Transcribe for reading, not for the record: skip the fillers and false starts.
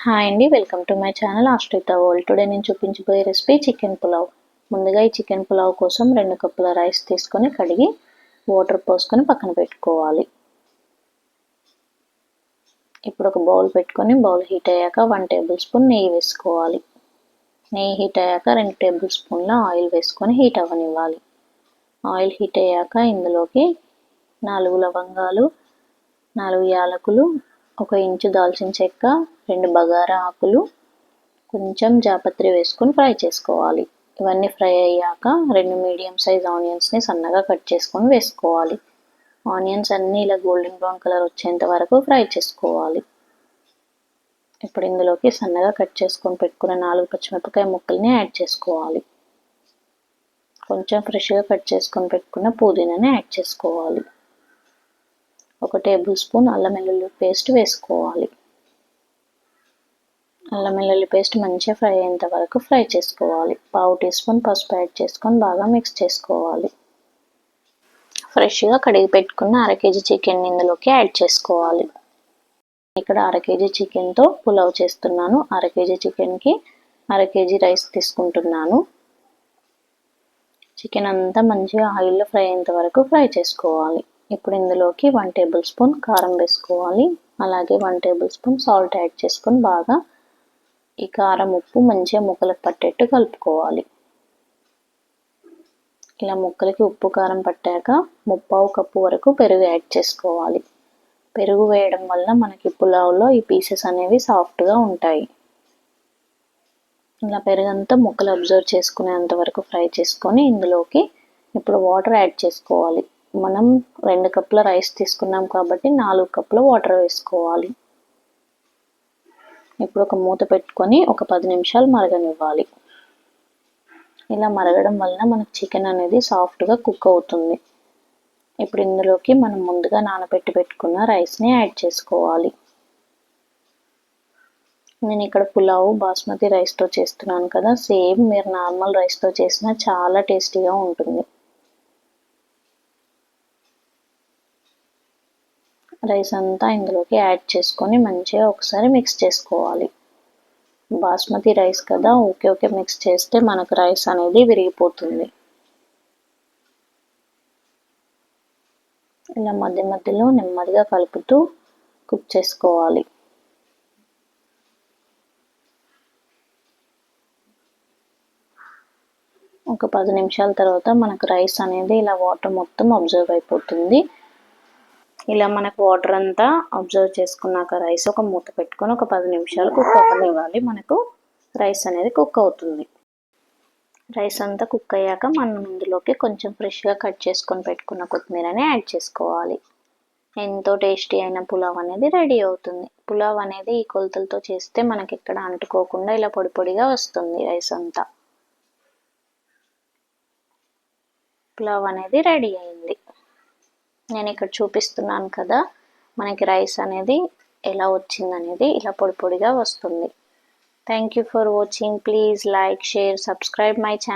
Hi అండి, welcome to my channel ఆశ్రిత world. Today నేను చూపించబోయే రెసిపీ చికెన్ పులావ్. ముందుగా ఈ చికెన్ పులావ్ కోసం 2 కప్పుల రైస్ తీసుకొని కడిగి వాటర్ పోసుకొని పక్కన పెట్టుకోవాలి. ఇప్పుడు ఒక బౌల్ పెట్టుకొని బౌల్ హీట్ అయ్యాక 1 టేబుల్ స్పూన్ నెయ్యి వేసుకోవాలి. నెయ్యి హీట్ అయ్యాక 2 టేబుల్ స్పూన్ల ఆయిల్ వేసుకొని హీట్ అవ్వనివ్వాలి. ఆయిల్ హీట్ అయ్యాక ఇందులోకి 4 లవంగాలు, 4 యాలకులు, 1 ఇంచు దాల్చిన చెక్క, 2 బగారా ఆకులు, కొంచెం జాపత్రి వేసుకొని ఫ్రై చేసుకోవాలి. ఇవన్నీ ఫ్రై అయ్యాక 2 మీడియం సైజ్ ఆనియన్స్ని సన్నగా కట్ చేసుకొని వేసుకోవాలి. ఆనియన్స్ అన్నీ ఇలా గోల్డెన్ బ్రౌన్ కలర్ వచ్చేంత వరకు ఫ్రై చేసుకోవాలి. ఇప్పుడు ఇందులోకి సన్నగా కట్ చేసుకొని పెట్టుకున్న 4 పచ్చిమిరపకాయ ముక్కల్ని యాడ్ చేసుకోవాలి. కొంచెం ఫ్రెష్గా కట్ చేసుకొని పెట్టుకున్న పుదీనాని యాడ్ చేసుకోవాలి. 1 టేబుల్ స్పూన్ అల్లం వెల్లుల్లి పేస్ట్ వేసుకోవాలి. అల్లం వెల్లుల్లి పేస్ట్ మంచిగా ఫ్రై అయ్యేంత వరకు ఫ్రై చేసుకోవాలి. 1/2 టీ స్పూన్ పసుపు యాడ్ చేసుకొని బాగా మిక్స్ చేసుకోవాలి. ఫ్రెష్గా కడిగి పెట్టుకున్న 1/2 కేజీ చికెన్ ఇందులోకి యాడ్ చేసుకోవాలి. ఇక్కడ 1/2 కేజీ చికెన్తో పులావ్ చేస్తున్నాను. 1/2 కేజీ చికెన్కి 1/2 కేజీ రైస్ తీసుకుంటున్నాను. చికెన్ అంతా మంచిగా ఆయిల్లో ఫ్రై అయ్యేంత వరకు ఫ్రై చేసుకోవాలి. ఇప్పుడు ఇందులోకి 1 టేబుల్ స్పూన్ కారం వేసుకోవాలి. అలాగే 1 టేబుల్ స్పూన్ సాల్ట్ యాడ్ చేసుకొని బాగా ఈ కారం ఉప్పు మంచిగా ముక్కలకు పట్టేట్టు కలుపుకోవాలి. ఇలా ముక్కలకి ఉప్పు కారం పట్టాక 1/4 కప్పు వరకు పెరుగు యాడ్ చేసుకోవాలి. పెరుగు వేయడం వల్ల మనకి పులావ్లో ఈ పీసెస్ అనేవి సాఫ్ట్గా ఉంటాయి. ఇలా పెరుగంతా ముక్కలు అబ్జర్వ్ చేసుకునేంత వరకు ఫ్రై చేసుకొని ఇందులోకి ఇప్పుడు వాటర్ యాడ్ చేసుకోవాలి. మనం 2 కప్పుల రైస్ తీసుకున్నాం కాబట్టి 4 కప్పుల వాటర్ వేసుకోవాలి. ఇప్పుడు ఒక మూత పెట్టుకొని ఒక 10 నిమిషాలు మరగనివ్వాలి. ఇలా మరగడం వలన మనకు చికెన్ అనేది సాఫ్ట్గా కుక్ అవుతుంది. ఇప్పుడు ఇందులోకి మనం ముందుగా నానబెట్టి పెట్టుకున్న రైస్ని యాడ్ చేసుకోవాలి. నేను ఇక్కడ పులావ్ బాస్మతి రైస్తో చేస్తున్నాను కదా, సేమ్ మీరు నార్మల్ రైస్తో చేసినా చాలా టేస్టీగా ఉంటుంది. రైస్ అంతా ఇందులోకి యాడ్ చేసుకొని మంచిగా ఒకసారి మిక్స్ చేసుకోవాలి. బాస్మతి రైస్ కదా, ఓకే మిక్స్ చేస్తే మనకు రైస్ అనేది విరిగిపోతుంది. ఇలా మధ్య మధ్యలో నెమ్మదిగా కలుపుతూ కుక్ చేసుకోవాలి. ఒక 10 నిమిషాల తర్వాత మనకు రైస్ అనేది ఇలా వాటర్ మొత్తం అబ్జర్వ్ అయిపోతుంది. ఇలా మనకు వాటర్ అంతా అబ్జర్వ్ చేసుకున్నాక రైస్ ఒక మూత పెట్టుకొని ఒక 10 నిమిషాలు కుక్ అవ్వనివ్వాలి. మనకు రైస్ అనేది కుక్ అవుతుంది. రైస్ అంతా కుక్ అయ్యాక మనం ఇందులోకి కొంచెం ఫ్రెష్గా కట్ చేసుకొని పెట్టుకున్న కొత్తిమీరని యాడ్ చేసుకోవాలి. ఎంతో టేస్టీ అయిన పులావ్ అనేది రెడీ అవుతుంది. పులావ్ అనేది ఈ కొలతలతో చేస్తే మనకి ఎక్కడ అంటుకోకుండా ఇలా పొడి పొడిగా వస్తుంది. రైస్ అంతా పులావ్ అనేది రెడీ అయింది. నేను ఇక్కడ చూపిస్తున్నాను కదా, మనకి రైస్ అనేది ఎలా వచ్చిందనేది ఇలా పొడి పొడిగా వస్తుంది. Thank you for watching. Please like, share, subscribe my channel.